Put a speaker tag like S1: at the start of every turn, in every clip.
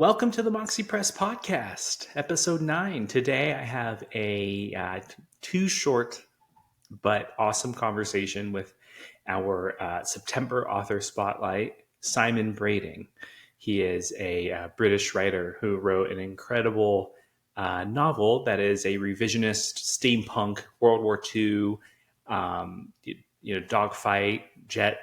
S1: Welcome to the Moxie Press Podcast, episode 9. Today I have a too short but awesome conversation with our September author spotlight, Simon Brading. He is a British writer who wrote an incredible novel that is a revisionist steampunk World War II, dogfight, jet,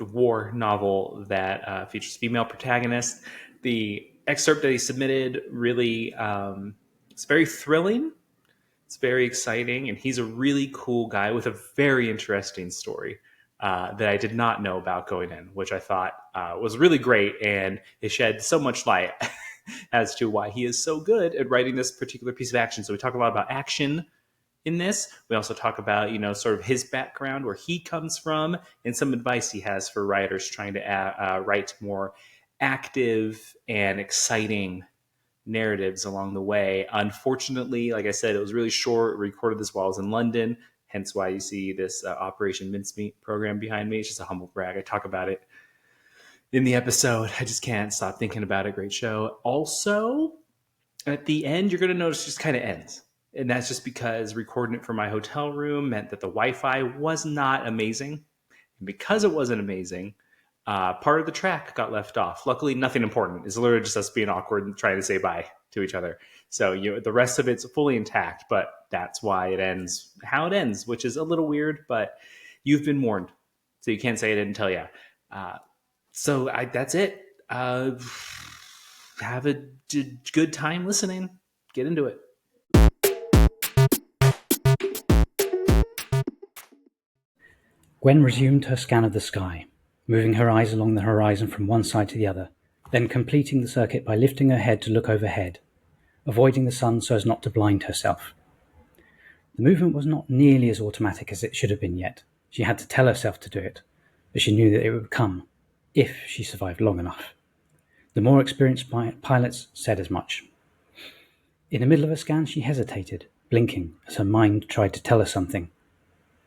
S1: war novel that features female protagonists. The excerpt that he submitted really, it's very thrilling. It's very exciting, and he's a really cool guy with a very interesting story that I did not know about going in, which I thought was really great, and it shed so much light as to why he is so good at writing this particular piece of action. So we talk a lot about action in this. We also talk about, sort of his background, where he comes from, and some advice he has for writers trying to write more active and exciting narratives along the way. Unfortunately, like I said, it was really short. We recorded this while I was in London, hence why you see this Operation Mincemeat program behind me. It's just a humble brag. I talk about it in the episode. I just can't stop thinking about it. Great show. Also, at the end, you're going to notice it just kind of ends. And that's just because recording it from my hotel room meant that the Wi-Fi was not amazing. And because it wasn't amazing, part of the track got left off. Luckily, nothing important. It's literally just us being awkward and trying to say bye to each other. So the rest of it's fully intact, but that's why it ends how it ends, which is a little weird, but you've been warned. So you can't say I didn't tell you. That's it. Have a good time listening. Get into it.
S2: Gwen resumed her scan of the sky, moving her eyes along the horizon from one side to the other, then completing the circuit by lifting her head to look overhead, avoiding the sun so as not to blind herself. The movement was not nearly as automatic as it should have been yet. She had to tell herself to do it, but she knew that it would come, if she survived long enough. The more experienced pilots said as much. In the middle of a scan, she hesitated, blinking, as her mind tried to tell her something.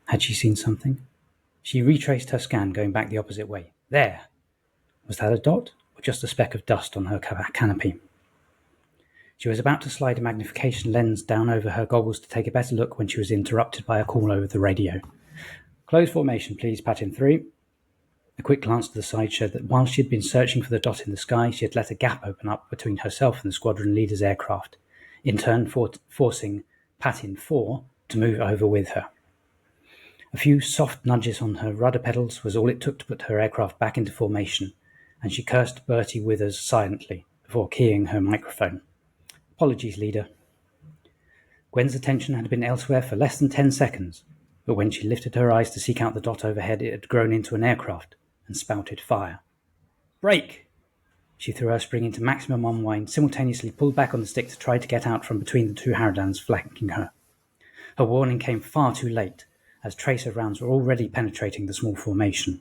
S2: Had she seen something? She retraced her scan, going back the opposite way. There! Was that a dot, or just a speck of dust on her canopy? She was about to slide a magnification lens down over her goggles to take a better look when she was interrupted by a call over the radio. Close formation, please, Patin 3. A quick glance to the side showed that while she had been searching for the dot in the sky, she had let a gap open up between herself and the squadron leader's aircraft, in turn forcing Patin 4 to move over with her. A few soft nudges on her rudder pedals was all it took to put her aircraft back into formation, and she cursed Bertie Withers silently before keying her microphone. Apologies, leader. Gwen's attention had been elsewhere for less than 10 seconds, but when she lifted her eyes to seek out the dot overhead, it had grown into an aircraft and spouted fire. Brake! She threw her spring into maximum unwind, simultaneously pulled back on the stick to try to get out from between the two Haradans flanking her. Her warning came far too late, as tracer rounds were already penetrating the small formation.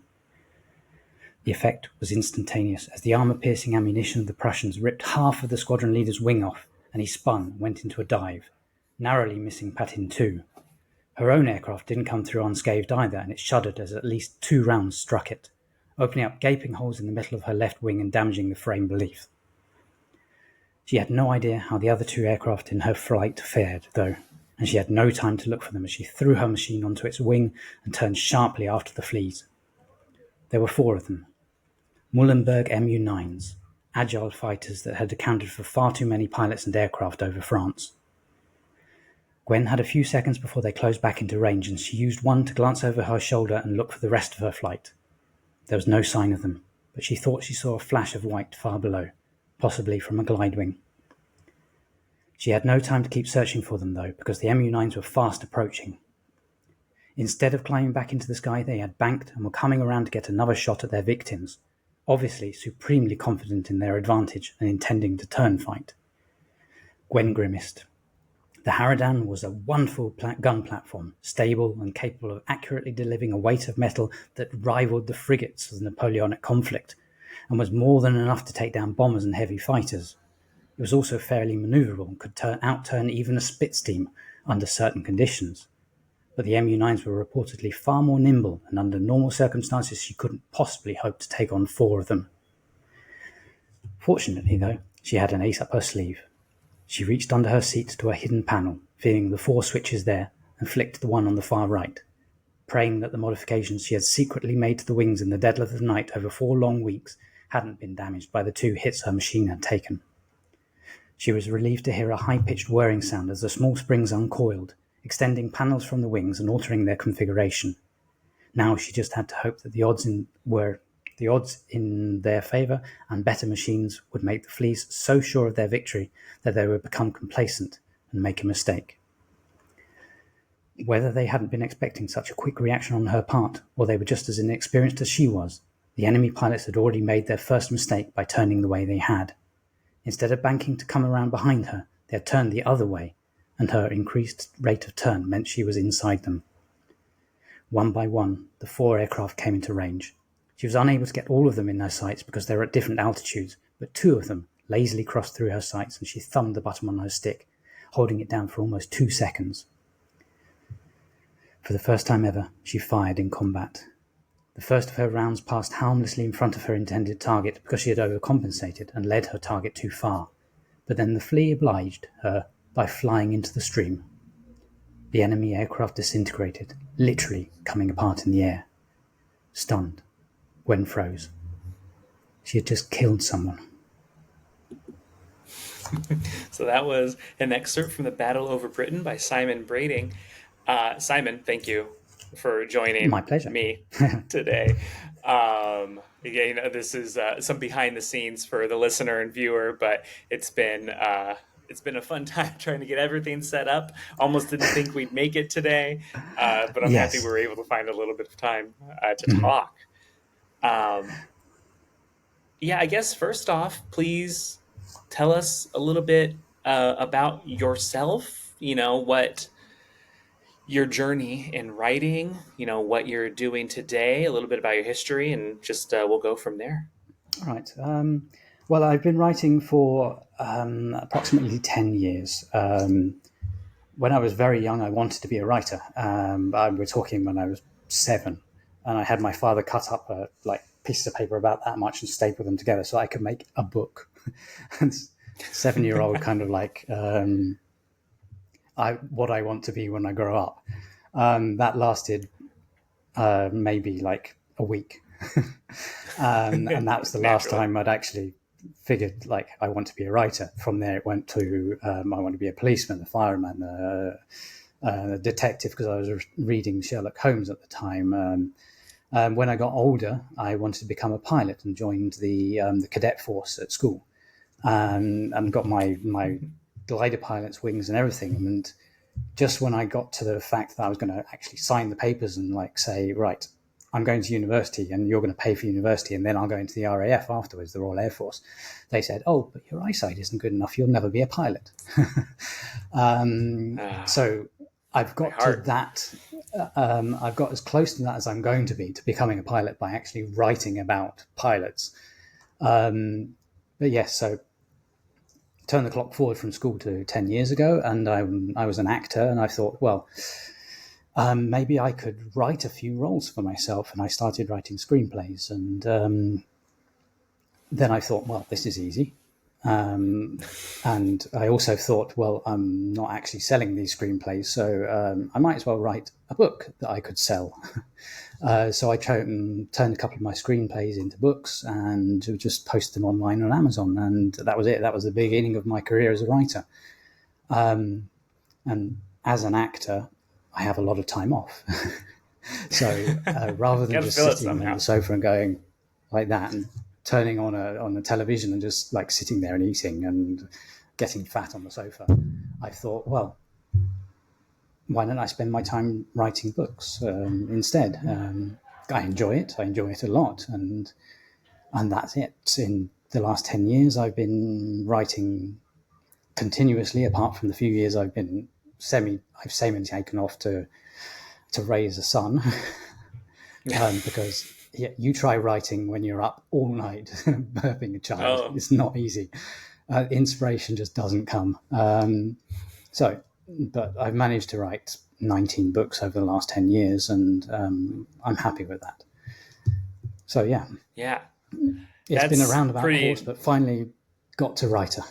S2: The effect was instantaneous, as the armor-piercing ammunition of the Prussians ripped half of the squadron leader's wing off, and he spun and went into a dive, narrowly missing Patin 2. Her own aircraft didn't come through unscathed either, and it shuddered as at least 2 rounds struck it, opening up gaping holes in the metal of her left wing and damaging the frame beneath. She had no idea how the other 2 aircraft in her flight fared, though, and she had no time to look for them as she threw her machine onto its wing and turned sharply after the fleas. There were 4 of them. Muhlenberg Mu-9s, agile fighters that had accounted for far too many pilots and aircraft over France. Gwen had a few seconds before they closed back into range, and she used one to glance over her shoulder and look for the rest of her flight. There was no sign of them, but she thought she saw a flash of white far below, possibly from a glide wing. She had no time to keep searching for them, though, because the Mu-9s were fast approaching. Instead of climbing back into the sky, they had banked and were coming around to get another shot at their victims, obviously supremely confident in their advantage and intending to turn fight. Gwen grimaced. The Haradan was a wonderful gun platform, stable and capable of accurately delivering a weight of metal that rivaled the frigates of the Napoleonic conflict, and was more than enough to take down bombers and heavy fighters. It was also fairly manoeuvrable and could outturn even a Spitz team under certain conditions. But the Mu-9s were reportedly far more nimble, and under normal circumstances she couldn't possibly hope to take on 4 of them. Fortunately, though, she had an ace up her sleeve. She reached under her seat to a hidden panel, feeling the 4 switches there, and flicked the one on the far right, praying that the modifications she had secretly made to the wings in the dead of the night over 4 long weeks hadn't been damaged by the 2 hits her machine had taken. She was relieved to hear a high-pitched whirring sound as the small springs uncoiled, extending panels from the wings and altering their configuration. Now she just had to hope that the odds in their favour and better machines would make the fleas so sure of their victory that they would become complacent and make a mistake. Whether they hadn't been expecting such a quick reaction on her part, or they were just as inexperienced as she was, the enemy pilots had already made their first mistake by turning the way they had. Instead of banking to come around behind her, they had turned the other way, and her increased rate of turn meant she was inside them. One by one, the 4 aircraft came into range. She was unable to get all of them in her sights because they were at different altitudes, but 2 of them lazily crossed through her sights, and she thumbed the button on her stick, holding it down for almost 2 seconds. For the first time ever, she fired in combat. The first of her rounds passed harmlessly in front of her intended target because she had overcompensated and led her target too far, but then the flea obliged her by flying into the stream. The enemy aircraft disintegrated, literally coming apart in the air. Stunned, Gwen froze. She had just killed someone.
S1: So that was an excerpt from The Battle Over Britain by Simon Brading. Simon, thank you for joining
S2: My pleasure.
S1: me today. Again, this is some behind the scenes for the listener and viewer, but it's been a fun time trying to get everything set up. Almost didn't think we'd make it today, but I'm happy we were able to find a little bit of time to talk. I guess first off, please tell us a little bit about yourself, what your journey in writing, what you're doing today, a little bit about your history, and just we'll go from there.
S2: All right. Well, I've been writing for approximately 10 years. When I was very young, I wanted to be a writer. We're talking when I was 7, and I had my father cut up pieces of paper about that much and staple them together so I could make a book. And 7-year-old kind of what I want to be when I grow up. That lasted maybe like a week. And that was the last time I'd actually figured I want to be a writer. From there it went to I want to be a policeman, a fireman, a detective, because I was reading Sherlock Holmes at the time. When I got older, I wanted to become a pilot and joined the cadet force at school, and got my glider pilot's wings and everything. And just when I got to the fact that I was going to actually sign the papers and say, right, I'm going to university and you're going to pay for university, and then I'll go into the RAF afterwards, the Royal Air Force, they said, oh, but your eyesight isn't good enough, you'll never be a pilot. So I've got to that. I've got as close to that as I'm going to be to becoming a pilot by actually writing about pilots. But yes, so turn the clock forward from school to 10 years ago, and I was an actor, and I thought, well, maybe I could write a few roles for myself, and I started writing screenplays, and then I thought, well, this is easy. And I also thought, well, I'm not actually selling these screenplays, so I might as well write a book that I could sell. So I turned a couple of my screenplays into books and just posted them online on Amazon, and that was it. That was the beginning of my career as a writer. And as an actor, I have a lot of time off. So rather than just sitting on the sofa and going like that and turning on a television and just sitting there and eating and getting fat on the sofa, I thought, well, why don't I spend my time writing books instead? I enjoy it. I enjoy it a lot, and that's it. In the last 10 years, I've been writing continuously. Apart from the few years I've semi taken off to raise a son, because you try writing when you're up all night birthing a child. Oh. It's not easy. Inspiration just doesn't come. But I've managed to write 19 books over the last 10 years, and I'm happy with that. So, yeah.
S1: Yeah.
S2: It's been a roundabout course, but finally got to write her.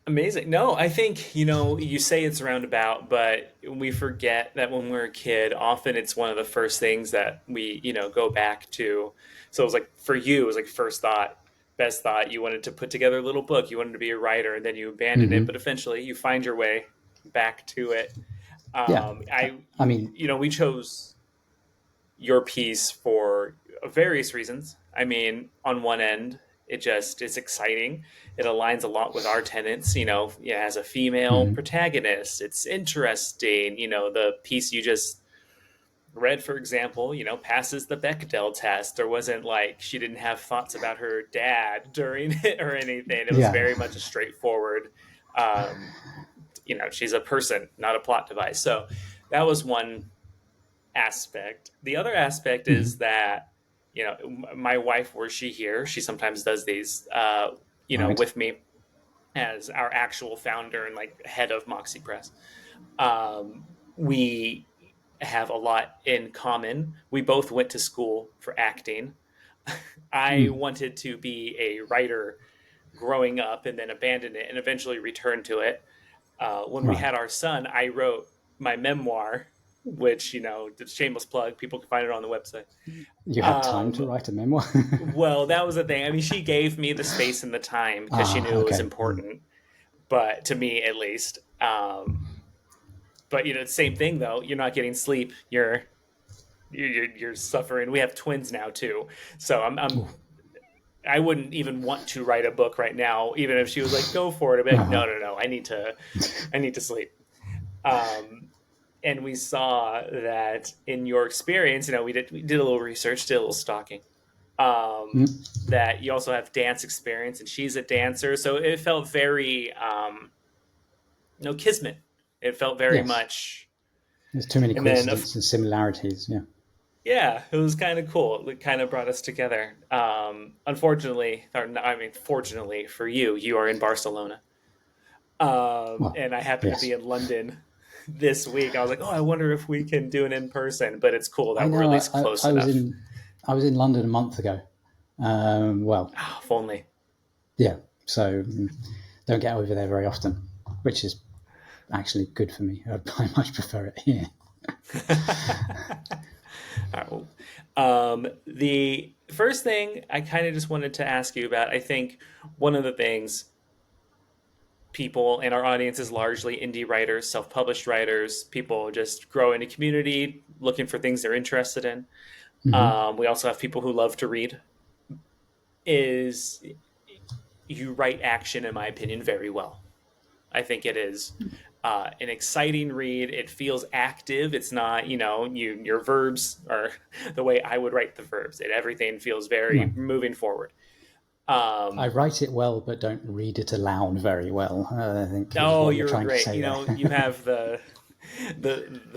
S1: Amazing. No, I think, you say it's roundabout, but we forget that when we're a kid, often it's one of the first things that we, go back to. So it was like for you, it was like first thought, best thought. You wanted to put together a little book, you wanted to be a writer, and then you abandoned it,
S2: Hmm.
S1: but eventually you find your way back to it.
S2: Yeah. I mean,
S1: We chose your piece for various reasons. I mean, on one end, it just is exciting. It aligns a lot with our tenants. It has a female
S2: mhm.
S1: protagonist. It's interesting. The piece you just read, for example, passes the Bechdel test. Or wasn't like she didn't have thoughts about her dad during it or anything. It was
S2: Yeah.
S1: very much a straightforward. Um, she's a person, not a plot device. So that was one aspect. The other aspect is
S2: Mhm.
S1: that, my wife, were she here, she sometimes does these,
S2: Right.
S1: with me as our actual founder and like head of Moxie Press. We have a lot in common. We both went to school for acting. I
S2: Mm.
S1: wanted to be a writer growing up and then abandoned it and eventually returned to it. When we
S2: Right.
S1: had our son, I wrote my memoir, which, the shameless plug, people can find it on the website.
S2: You had time
S1: Um,
S2: to write a memoir?
S1: well, that was the thing. I mean, she gave me the space and the time because she
S2: Ah,
S1: knew it was
S2: okay. Mm.
S1: important, but to me at least. But the same thing though. You're not getting sleep. You're suffering. We have twins now too, so
S2: Ooh.
S1: I wouldn't even want to write a book right now, even if she was like, "Go for it." I'd be like,
S2: Uh-huh.
S1: "No, no, no. I need to sleep." Um, and we saw that in your experience, we did a little research, did a little stalking.
S2: Mm.
S1: That you also have dance experience, and she's a dancer, so it felt very, kismet. It felt very
S2: Yes.
S1: much,
S2: There's too many
S1: and then
S2: coincidences and similarities. Yeah.
S1: yeah, it was kind of cool. It kind of brought us together. Unfortunately, or I mean, fortunately for you, you are in Barcelona,
S2: Well,
S1: and I happen to be
S2: yes.
S1: in London this week. I was like, oh, I wonder if we can do it in person. But it's cool
S2: I
S1: that we're at
S2: know.
S1: least close enough.
S2: I was in London a month ago. Well,
S1: Oh, if only.
S2: yeah. So don't get over there very often, which is actually good for me. I much prefer it here.
S1: All right, well, the first thing I kind of just wanted to ask you about, I think one of the things people in our audience is largely indie writers, self-published writers, people just growing a community, looking for things they're interested in.
S2: Hmm.
S1: We also have people who love to read. Is You write action, in my opinion, very well. I think it is an exciting read. It feels active. It's not, your verbs are the way I would write the verbs. Everything feels very
S2: Right.
S1: moving forward.
S2: I
S1: Um,
S2: write it well, but don't read it aloud very well. I think is
S1: oh,
S2: what you're
S1: you're
S2: trying to
S1: great.
S2: say there.
S1: You have the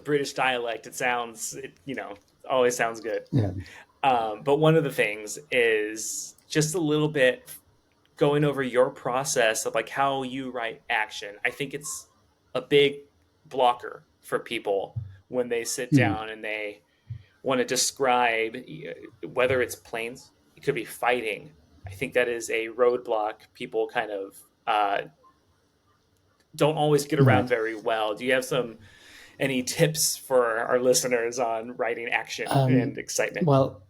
S1: British dialect. It sounds, always sounds good.
S2: Yeah.
S1: But one of the things is just a little bit going over your process of like how you write action. I think it's a big blocker for people when they sit
S2: Mm.
S1: down and they want to describe whether it's planes, it could be fighting. I think that is a roadblock people kind of don't always get around
S2: Right.
S1: very well. Do you have any tips for our listeners on writing action and excitement?
S2: Well,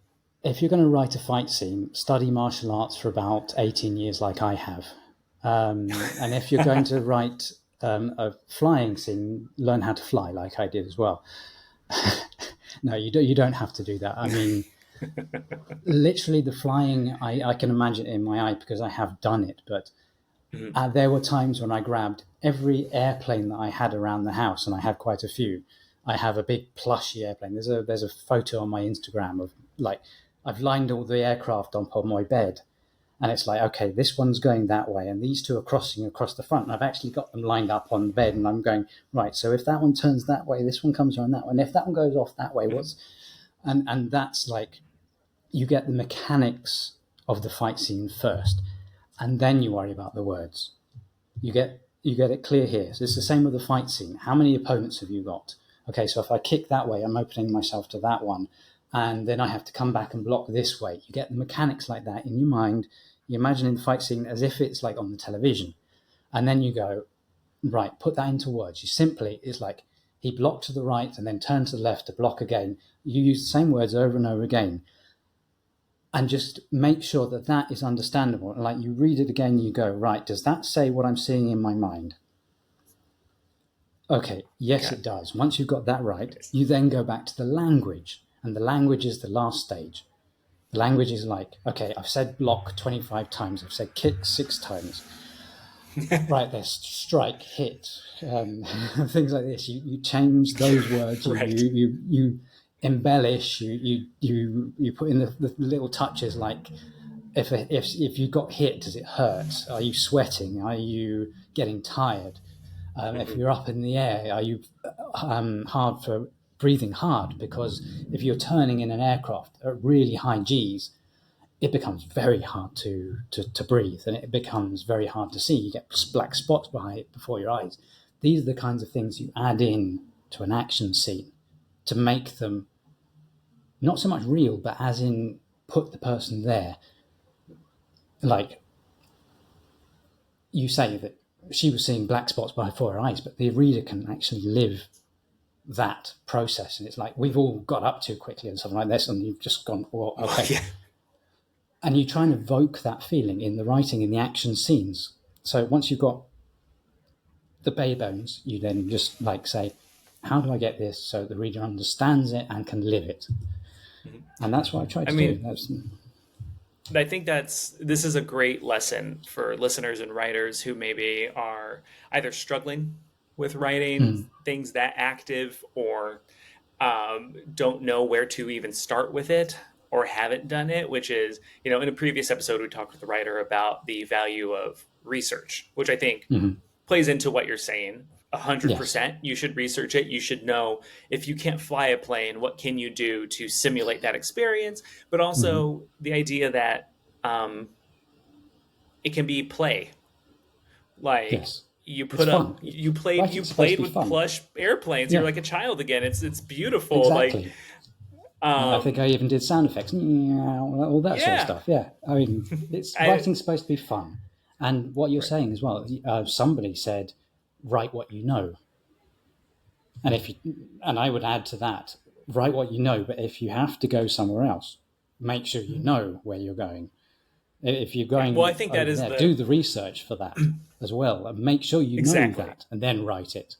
S2: if you're going to write a fight scene, study martial arts for about 18 years, like I have. And if you're going to write a flying scene, learn how to fly, like I did as well. No, you don't have to do that. I mean, literally, the flying, I can imagine it in my eye because I have done it. But
S1: Mhm.
S2: there were times when I grabbed every airplane that I had around the house, and I had quite a few. I have a big plushy airplane. There's a photo on my Instagram of like I've lined all the aircraft up on my bed, and it's like, okay, this one's going that way, and these two are crossing across the front. And I've actually got them lined up on the bed, and I'm going right. So if that one turns that way, this one comes around that way. And if that one goes off that way,
S1: Mhm.
S2: what's and that's like you get the mechanics of the fight scene first, and then you worry about the words. You get it clear here. So it's the same with the fight scene. How many opponents have you got? Okay, so if I kick that way, I'm opening myself to that one, and then I have to come back and block this way. You get the mechanics like that in your mind. You imagine the fight scene as if it's like on the television. And then you go, right, put that into words. You simply, it's like he blocked to the right and then turned to the left to block again. You use the same words over and over again. And just make sure that that is understandable. Like you read it again, you go, right, does that say what I'm seeing in my mind? Okay, yes,
S1: Okay.
S2: it does. Once you've got that right, you then go back to the language. And the language is the last stage. The language is like, okay, I've said block 25 times. I've said kick 6 times. Right, there's strike, hit, things like this. You change those words.
S1: Right.
S2: You embellish. You put in the little touches like if you got hit, does it hurt? Are you sweating? Are you getting tired? If you're up in the air, are you hard for breathing hard? Because if you're turning in an aircraft at really high Gs, it becomes very hard to breathe, and it becomes very hard to see. You get black spots before your eyes. These are the kinds of things you add in to an action scene to make them not so much real, but as in put the person there. Like you say that she was seeing black spots before her eyes, but the reader can actually live that process. And it's like, we've all got up too quickly and something like this, and you've just gone, well, okay.
S1: Yeah.
S2: And you try and evoke that feeling in the writing, in the action scenes. So once you've got the bare bones, you then just like say, how do I get this so the reader understands it and can live it? And that's what I try to do.
S1: I think this is a great lesson for listeners and writers who maybe are either struggling with writing things that active or don't know where to even start with it or haven't done it, which is, in a previous episode, we talked with the writer about the value of research, which I think plays into what you're saying. 100%. You should research it. You should know if you can't fly a plane, what can you do to simulate that experience? But also the idea that it can be play. Like
S2: Yes.
S1: you
S2: It's fun.
S1: you played
S2: Writing's supposed to be
S1: with
S2: fun.
S1: plush airplanes.
S2: Yeah.
S1: You're like a child again. It's beautiful.
S2: Exactly. I think I even did sound effects, all that sort of stuff. Yeah, I mean, writing's supposed to be fun, and what you're saying as well. Somebody said, "Write what you know," and I would add to that, write what you know. But if you have to go somewhere else, make sure you know where you're going. If you're going,
S1: well, I think that is
S2: do the research for that as well, and make sure you know that, and then write it.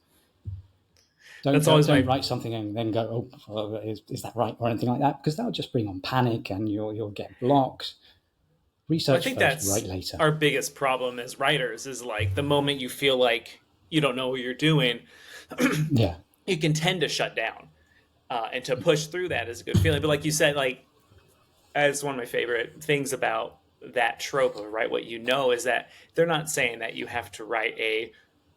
S2: Don't write something and then go, oh, is that right, or anything like that, because that will just bring on panic and you'll get blocked. Research first, write later.
S1: Our biggest problem as writers is like the moment you feel like you don't know what you're doing,
S2: yeah,
S1: you can tend to shut down, and to push through that is a good feeling. But like you said, like as one of my favorite things about that trope of write what you know is that they're not saying that you have to write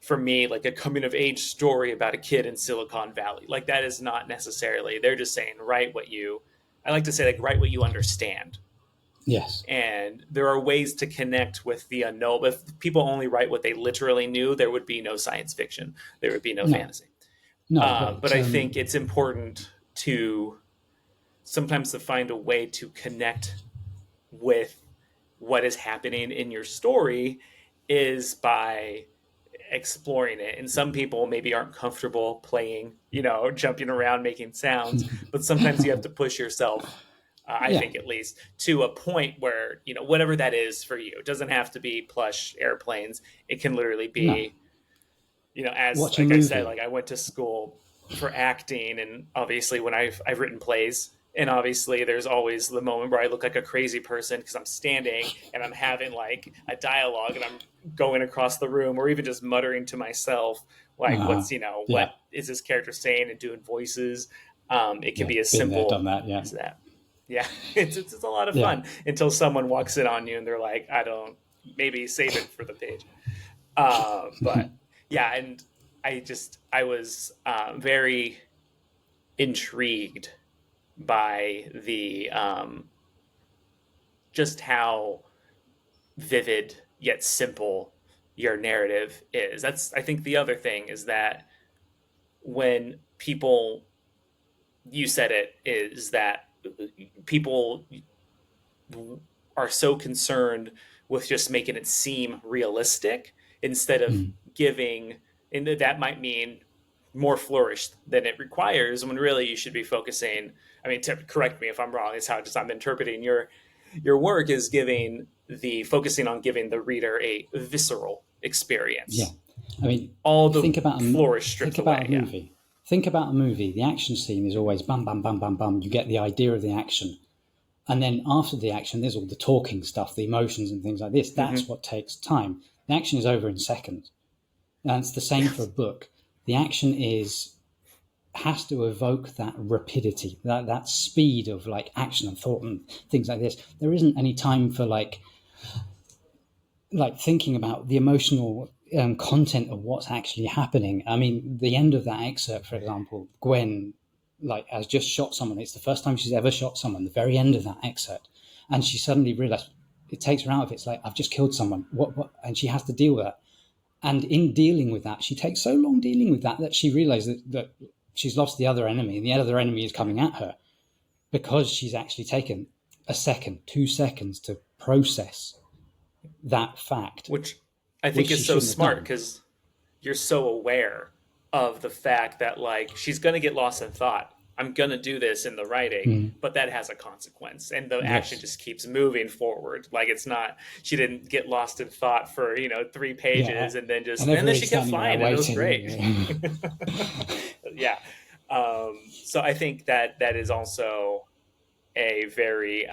S1: for me, like a coming of age story about a kid in Silicon Valley. Like that is not necessarily, they're just saying, write what you understand.
S2: Yes.
S1: And there are ways to connect with the unknown. If people only write what they literally knew, there would be no science fiction. There would be no fantasy.
S2: No,
S1: but I think it's important to sometimes to find a way to connect with what is happening in your story is by exploring it. And some people maybe aren't comfortable playing, jumping around, making sounds, but sometimes you have to push yourself, I think at least, to a point where, whatever that is for you. It doesn't have to be plush airplanes. It can literally be, as
S2: watch
S1: like I said, like I went to school for acting, and obviously when I've written plays, and obviously there's always the moment where I look like a crazy person because I'm standing and I'm having like a dialogue and I'm going across the room, or even just muttering to myself, like what's, what is this character saying, and doing voices. It can be as simple as that. Yeah. It's a lot of fun until someone walks in on you and they're like, maybe save it for the page. But yeah. And I was very intrigued by the just how vivid yet simple your narrative is. That's, I think, the other thing is that when people, you said it, is that people are so concerned with just making it seem realistic instead of
S2: Mm.
S1: giving, and that might mean more flourish than it requires, when really you should be focusing. I mean, to correct me if I'm wrong, it's how just I'm interpreting your work, is giving the focusing on giving the reader a visceral
S2: Yeah.
S1: experience.
S2: I mean,
S1: All the
S2: think about
S1: flourish
S2: think
S1: stripped
S2: about a
S1: away. Yeah.
S2: movie. Think about a movie. The action scene is always bam, bam, bam, bam, bam. You get the idea of the action. And then after the action, there's all the talking stuff, the emotions and things like this. That's
S1: Mm-hmm.
S2: what takes time. The action is over in seconds. And it's the same for a
S1: Yes.
S2: book. The action has to evoke that rapidity, that speed of like action and thought and things like this. There isn't any time for thinking about the emotional content of what's actually happening. I mean, the end of that excerpt, for example, Gwen has just shot someone. It's the first time she's ever shot someone. The very end of that excerpt, and she suddenly realized it takes her out of it. It's like, I've just killed someone. What? And she has to deal with that. And in dealing with that, she takes so long dealing with that she realizes that she's lost the other enemy, and the other enemy is coming at her because she's actually taken a second, 2 seconds to process that fact,
S1: Which I
S2: which
S1: think
S2: she
S1: is so
S2: shouldn't have
S1: smart,
S2: done.
S1: because you're so aware of the fact that like she's going to get lost in thought. I'm going to do this in the writing,
S2: Mm,
S1: but that has a consequence, and the action
S2: yes.
S1: just keeps moving forward. Like, it's not, she didn't get lost in thought for, 3 pages
S2: Yeah.
S1: and then
S2: And
S1: and then
S2: everybody's
S1: she kept
S2: standing around
S1: flying and it was
S2: waiting.
S1: great. Yeah. So I think that that is also a very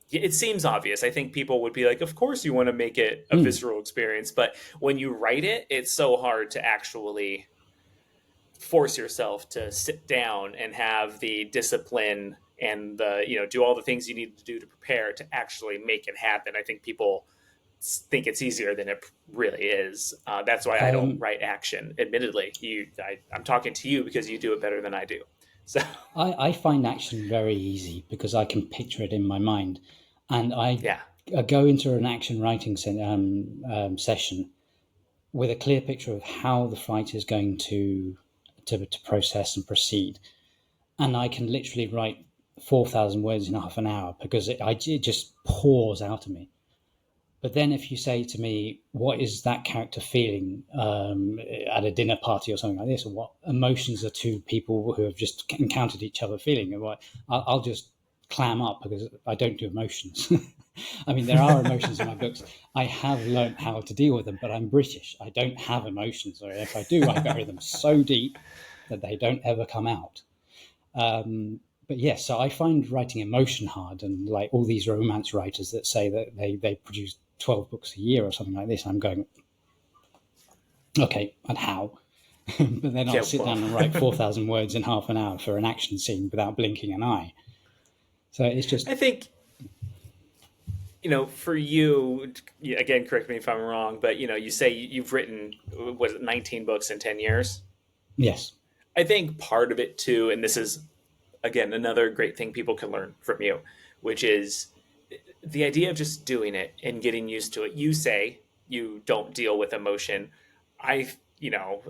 S1: it seems obvious. I think people would be like, of course you want to make it a
S2: Mm,
S1: visceral experience, but when you write it, it's so hard to actually force yourself to sit down and have the discipline and the, do all the things you need to do to prepare to actually make it happen. I think people think it's easier than it really is. That's why I don't
S2: um,
S1: write action. Admittedly, I'm talking to you because you do it better than I do. So
S2: I find action very easy because I can picture it in my mind. And
S1: yeah.
S2: I go into an action writing session with a clear picture of how the fight is going to process and proceed. And I can literally write 4,000 words in half an hour because it just pours out of me. But then if you say to me, what is that character feeling at a dinner party or something like this, or what emotions are two people who have just encountered each other feeling, and I'll just clam up because I don't do emotions. I mean, there are emotions in my books. I have learned how to deal with them, but I'm British. I don't have emotions, or if I do, I bury them so deep that they don't ever come out. But yes, so I find writing emotion hard, and like all these romance writers that say that they produce 12 books a year or something like this, I'm going, okay, and how? But then I'll
S1: Yeah,
S2: sit
S1: well,
S2: down and write 4,000 words in half an hour for an action scene without blinking an eye. So it's just,
S1: I think, for you, again, correct me if I'm wrong, but you say you've written, was it 19 books in 10 years?
S2: yes.
S1: I think part of it too, and this is again another great thing people can learn from you, which is the idea of just doing it and getting used to it. You say you don't deal with emotion. And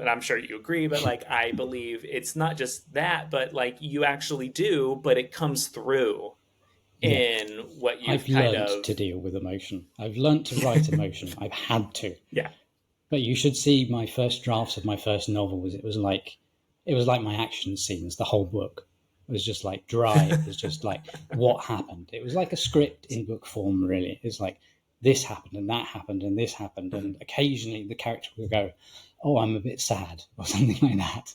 S1: I'm sure you agree, but like, I believe it's not just that, but like, you actually do, but it comes through
S2: Yeah.
S1: in what you've
S2: I've
S1: kind
S2: learned
S1: of,
S2: to deal with emotion. I've learned to write emotion. I've had to.
S1: yeah.
S2: But you should see my first drafts of my first novel. It was like my action scenes. The whole book was just like dry. It was just like what happened. It was like a script in book form. Really, it's like this happened and that happened and this happened, and occasionally the character would go, "Oh, I'm a bit sad" or something like that,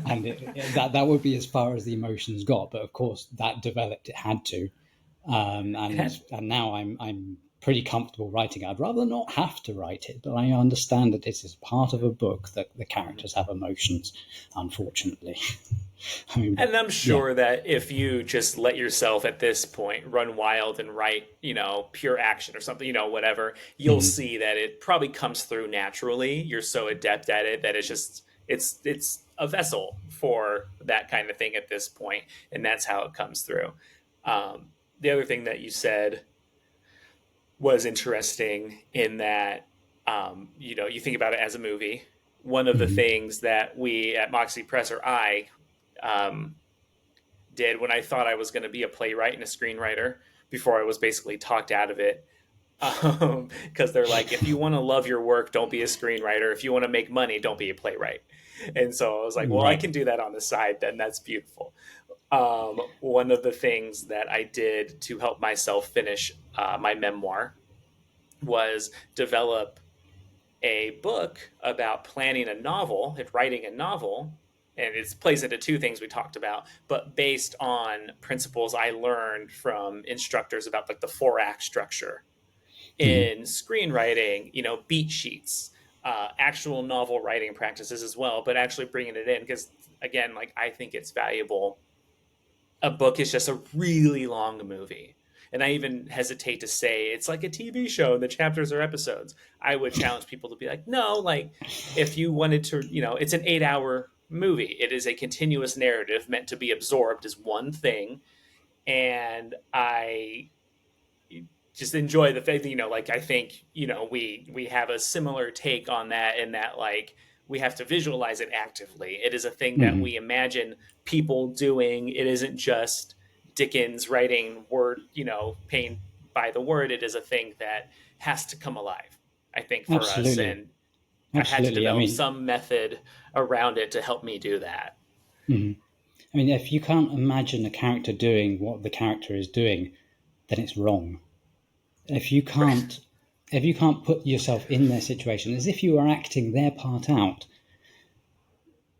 S2: and that would be as far as the emotions got. But of course, that developed. It had to, um,
S1: It
S2: and
S1: had,
S2: and now I'm pretty comfortable writing. I'd rather not have to write it, but I understand that this is part of a book that the characters have emotions. Unfortunately, I mean, but
S1: and I'm
S2: yeah,
S1: sure that if you just let yourself at this point run wild and write, pure action or something, whatever, you'll
S2: mm,
S1: see that it probably comes through naturally. You're so adept at it that it's a vessel for that kind of thing at this point, and that's how it comes through. The other thing that you said was interesting in that, you think about it as a movie. One of the
S2: mm,
S1: things that we at Moxie Press, or I, um, did when I thought I was going to be a playwright and a screenwriter before I was basically talked out of it, Because they're like, if you want to love your work, don't be a screenwriter. If you want to make money, don't be a playwright. And so I was like, well, I
S2: Right.
S1: can do that on the side. Then that's beautiful. One of the things that I did to help myself finish my memoir was develop a book about planning a novel and writing a novel. And it plays into two things we talked about, but based on principles I learned from instructors about like the 4-act structure
S2: Mhm.
S1: in screenwriting, beat sheets, actual novel writing practices as well, but actually bringing it in because, again, like I think it's valuable. A book is just a really long movie. And I even hesitate to say it's like a TV show and the chapters are episodes. I would challenge people to be like, no, like if you wanted to, it's an 8-hour movie. It is a continuous narrative meant to be absorbed as one thing. And I just enjoy the fact that, like I think, we have a similar take on that in that like we have to visualize it actively. It is a thing that
S2: Mhm.
S1: we imagine people doing. It isn't just Dickens writing word, paint by the word. It is a thing that has to come alive, I think, for us.
S2: Absolutely.
S1: And I had to
S2: Absolutely. I
S1: develop
S2: mean,
S1: some method around it to help me do that.
S2: mhm. I mean, if you can't imagine a character doing what the character is doing, then it's wrong. If you
S1: Right.
S2: can't, if you can't put yourself in their situation as if you are acting their part out,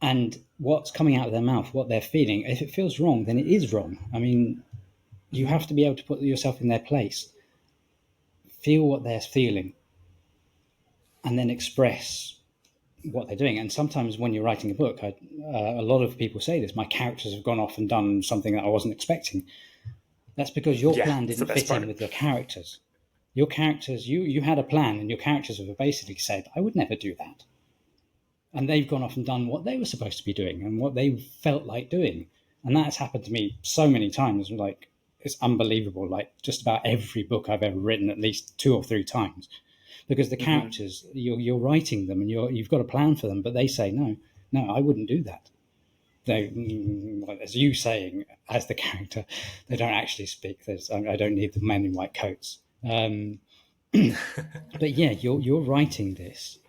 S2: and what's coming out of their mouth, what they're feeling, if it feels wrong, then it is wrong. I mean, you have to be able to put yourself in their place, feel what they're feeling, and then express what they're doing. And sometimes when you're writing a book, a lot of people say this: my characters have gone off and done something that I wasn't expecting. That's because your
S1: Yeah,
S2: plan
S1: it's the
S2: didn't
S1: best
S2: fit in
S1: part.
S2: with your characters. Your characters, you had a plan, and your characters have basically said, "I would never do that," and they've gone off and done what they were supposed to be doing and what they felt like doing. And that's happened to me so many times. Like, it's unbelievable. Like, just about every book I've ever written, at least 2 or 3 times, because the
S1: Hmm.
S2: characters, you're writing them and you've got a plan for them, but they say no, no, I wouldn't do that. They, as you saying, as the character, they don't actually speak. I don't need the men in white coats. But yeah, you're writing this,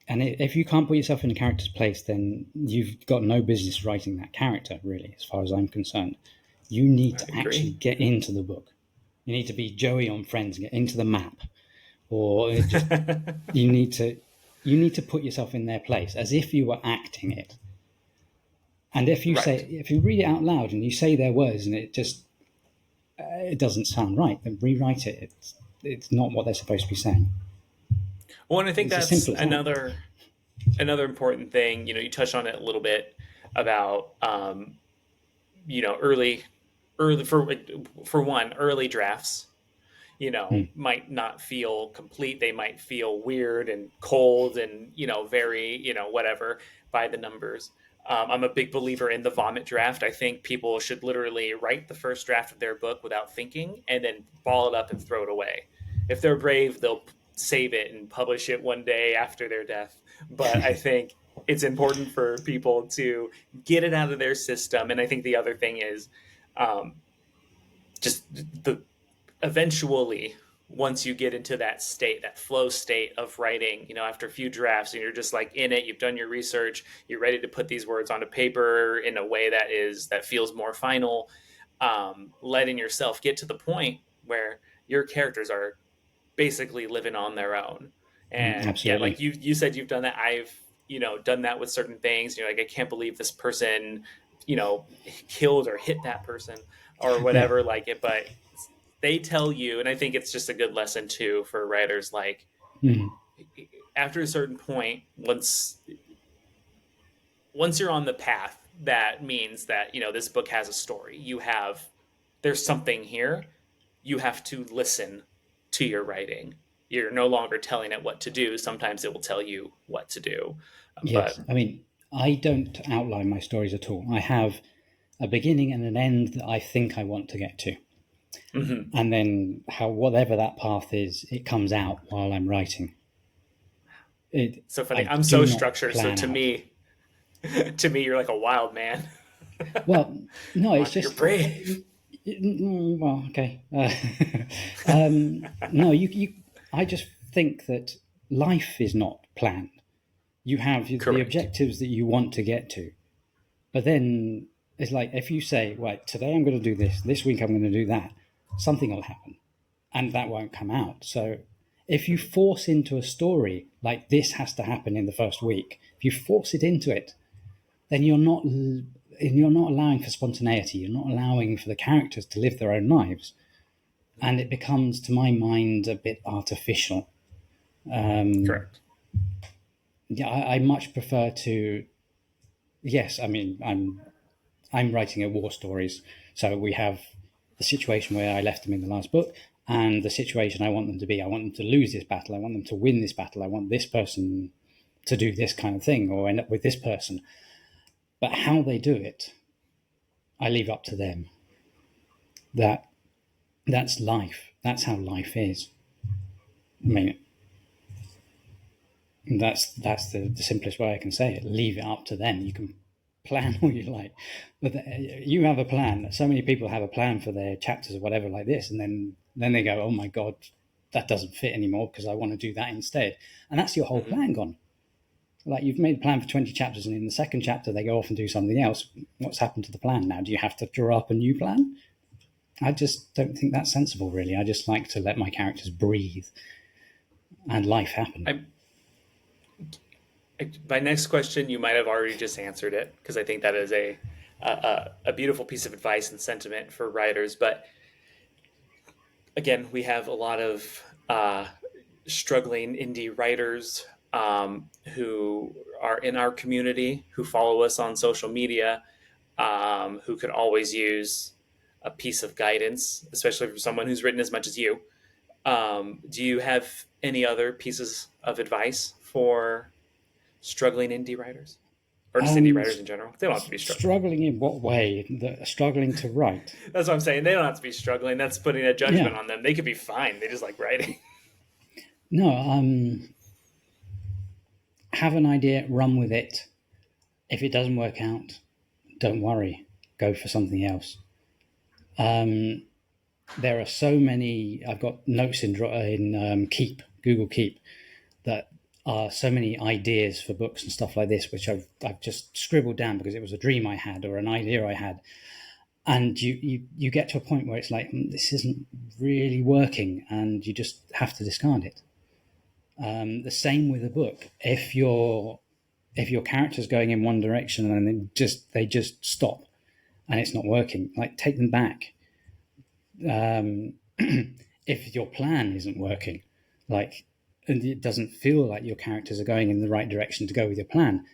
S2: and if you can't put yourself in a character's place, then you've got no business writing that character, really, as far as I'm concerned. You need
S1: I
S2: to actually
S1: agree.
S2: get into the book. You need to be Joey on Friends and get into the map, or just you need to you need to put yourself in their place as if you were acting it. And
S1: Right.
S2: if you read it out loud and you say their words and it doesn't sound right, then rewrite it. It's not what they're supposed to be saying.
S1: Well, and I think
S2: It's as
S1: that's
S2: simple as that.
S1: another important thing. You touched on it a little bit about early for one, early drafts.
S2: Hmm.
S1: Might not feel complete. They might feel weird and cold and very whatever by the numbers. I'm a big believer in the vomit draft. I think people should literally write the first draft of their book without thinking and then ball it up and throw it away. If they're brave, they'll save it and publish it one day after their death. But I think it's important for people to get it out of their system. And I think the other thing is um, just the eventually once you get into that state, that flow state of writing, after a few drafts and you're just like in it, you've done your research, you're ready to put these words onto paper in a way that feels more final. Letting yourself get to the point where your characters are basically living on their own. And yeah, like
S2: Absolutely.
S1: you said, you've done that. I've done that with certain things. Like I can't believe this person, you know, killed or hit that person or
S2: Yeah.
S1: whatever like it. But they tell you, and I think it's just a good lesson too for writers. Like
S2: Mhm.
S1: after a certain point, once you're on the path, that means that this book has a story. There's something here. You have to listen to your writing. You're no longer telling it what to do. Sometimes it will tell you what to do. But
S2: Yes. I mean, I don't outline my stories at all. I have a beginning and an end that I think I want to get to.
S1: mhm.
S2: And then how whatever that path is, it comes out while I'm writing.
S1: So funny.
S2: I
S1: I'm
S2: do
S1: so
S2: not
S1: structured. So
S2: plan
S1: to
S2: out.
S1: me, to me, you're like a wild man.
S2: Well, no, it's
S1: You're
S2: just
S1: brave.
S2: Well, okay. No, you. I just think that life is not planned. You have the
S1: Correct.
S2: objectives that you want to get to, but then it's like if you say, "Right, today I'm going to do this. This week I'm going to do that," something will happen, and that won't come out. So, if you force into a story like this has to happen in the first week, if you force it into it, then you're not allowing for spontaneity. You're not allowing for the characters to live their own lives, and it becomes, to my mind, a bit artificial.
S1: Correct.
S2: Yeah, I much prefer to. Yes, I mean, I'm writing a war stories, so we have the situation where I left them in the last book, and the situation I want them to be. I want them to lose this battle. I want them to win this battle. I want this person to do this kind of thing or end up with this person. But how they do it, I leave up to them. That that's life. That's how life is. I mean, that's the simplest way I can say it. Leave it up to them. You can plan all you like, but you have a plan. So many people have a plan for their chapters or whatever like this, and then they go, "Oh my god, that doesn't fit anymore because I want to do that instead," and that's your whole
S1: Hmm.
S2: plan gone. Like you've made a plan for 20 chapters, and in the second chapter they go off and do something else. What's happened to the plan now? Do you have to draw up a new plan? I just don't think that's sensible, really. I just like to let my characters breathe and life happen.
S1: I, my next question, you might have already just answered it because I think that is a beautiful piece of advice and sentiment for writers. But again, we have a lot of struggling indie writers who are in our community, who follow us on social media, who could always use a piece of guidance, especially from someone who's written as much as you. Do you have any other pieces of advice for struggling indie writers? Or just indie
S2: Um,
S1: writers in general? They don't have to be struggling.
S2: Struggling in what way? Struggling to write.
S1: That's what I'm saying. They don't have to be struggling. That's putting a
S2: Yeah.
S1: judgment on them. They could be fine. They just like writing.
S2: No. Have an idea, run with it. If it doesn't work out, don't worry. Go for something else. There are so many. I've got notes in Keep, Google Keep, that are so many ideas for books and stuff like this, which I've just scribbled down because it was a dream I had or an idea I had. And you get to a point where it's like, this isn't really working, and you just have to discard it. The same with a book. If your character's going in one direction and they just stop and it's not working, like take them back. If your plan isn't working, like, and it doesn't feel like your characters are going in the right direction to go with your plan,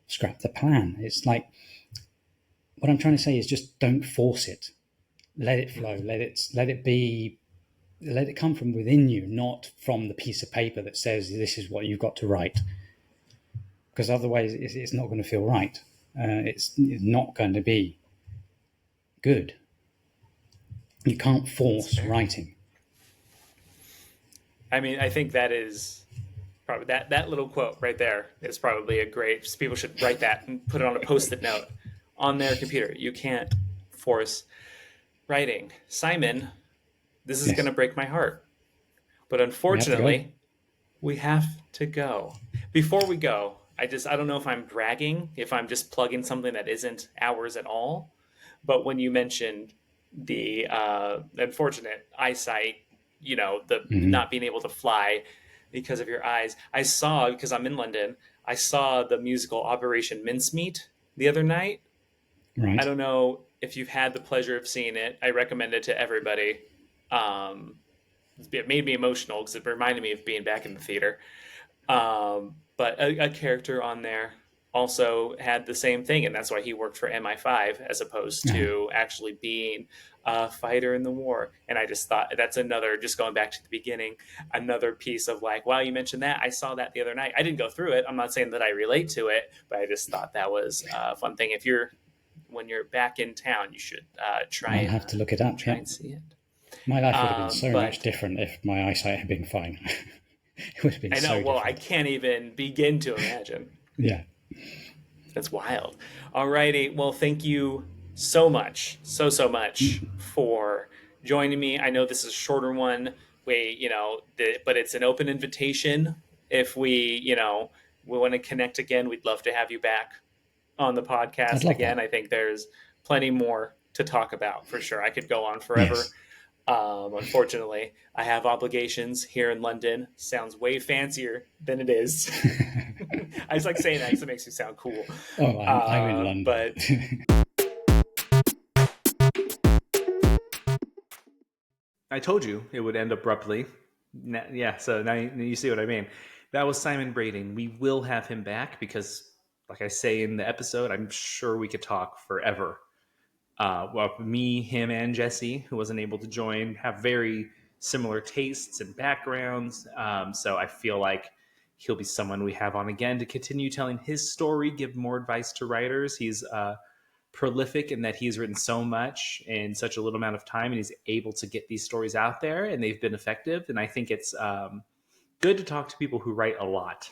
S2: scrap the plan. It's like, what I'm trying to say is just don't force it. Let it flow. Let it come from within you, not from the piece of paper that says this is what you've got to write. Because otherwise, it's not going to feel right. It's not going to be good. You can't force writing.
S1: I mean, I think that is probably that little quote right there is probably a great. People should write that and put it on a post-it note on their computer. You can't force writing. Simon, this is going
S2: Yes,
S1: to break my heart, but
S2: we have to go.
S1: unfortunately, we have to go. Before we go, I don't know if I'm bragging, if I'm just plugging something that isn't ours at all. But when you mentioned the unfortunate eyesight, the
S2: Hmm.
S1: not being able to fly because of your eyes, I saw, because I'm in London, I saw the musical Operation Mincemeat the other night. I
S2: Right.
S1: don't know if you've had the pleasure of seeing it. I recommend it to everybody. Um, it made me emotional because it reminded me of being back in the theater. But a character on there also had the same thing, and that's why he worked for MI5 as opposed
S2: Uh,
S1: to actually being a fighter in the war. And I just thought that's another, just going back to the beginning, another piece of like, wow, you mentioned that. I saw that the other night. I didn't go through it. I'm not saying that I relate to it, but I just thought that was a fun thing. When you're back in town, you should
S2: I'll have to look it up.
S1: try
S2: Yeah.
S1: and see it.
S2: My life would have been so much
S1: But
S2: different if my eyesight had been fine. It would have been
S1: I know,
S2: so
S1: well, I
S2: different.
S1: can't even begin to imagine.
S2: Yeah.
S1: That's wild. Alrighty. Well, thank you so much, so much for joining me. I know this is a shorter one. But it's an open invitation. If we want to connect again, we'd love to have you back on the
S2: I'd
S1: podcast
S2: love
S1: again.
S2: that.
S1: I think there's plenty more to talk about for sure. I could go on forever.
S2: Yes.
S1: Unfortunately, I have obligations here in London. Sounds way fancier than it is. I just like saying that because it makes me sound cool.
S2: Oh, I'm in London.
S1: But I told you it would end abruptly. Yeah, so now you see what I mean. That was Simon Braden. We will have him back because, like I say in the episode, I'm sure we could talk forever. Well, me, him, and Jesse, who wasn't able to join, have very similar tastes and backgrounds. So I feel like he'll be someone we have on again to continue telling his story, give more advice to writers. He's prolific in that he's written so much in such a little amount of time, and he's able to get these stories out there, and they've been effective. And I think it's good to talk to people who write a lot.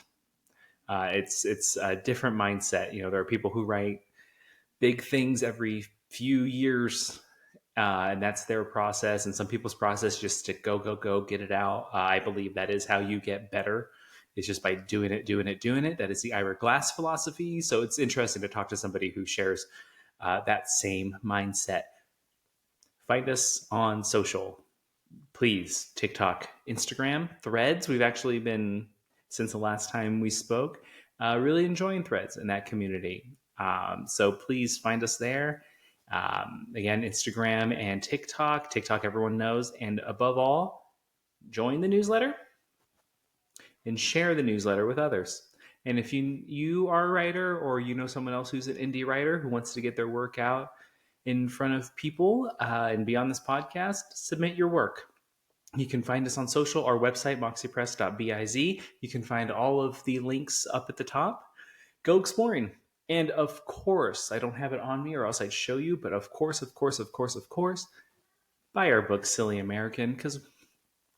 S1: It's a different mindset. There are people who write big things every few years, and that's their process. And some people's process just to go, go, go, get it out. I believe that is how you get better. It's just by doing it, doing it, doing it. That is the Ira Glass philosophy. So it's interesting to talk to somebody who shares that same mindset. Find us on social, please. TikTok, Instagram, Threads. We've actually been, since the last time we spoke, really enjoying Threads in that community. So please find us there. Again, Instagram and TikTok. TikTok, everyone knows. And above all, join the newsletter and share the newsletter with others. And if you are a writer, or you know someone else who's an indie writer who wants to get their work out in front of people and be on this podcast, submit your work. You can find us on social, our website, moxiepress.biz. You can find all of the links up at the top. Go exploring. And of course, I don't have it on me or else I'd show you, but of course, buy our book, Silly American, because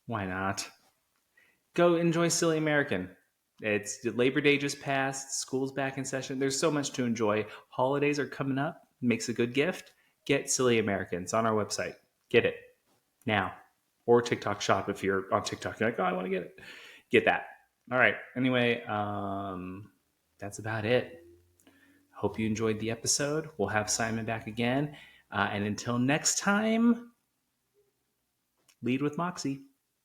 S1: why not? Go enjoy Silly American. It's Labor Day just passed, school's back in session. There's so much to enjoy. Holidays are coming up, makes a good gift. Get Silly American. It's on our website. Get it now. Or TikTok shop if you're on TikTok. You're like, oh, I want to get it. Get that. All right. Anyway, that's about it. Hope you enjoyed the episode. We'll have Simon back again. And until next time, lead with Moxie.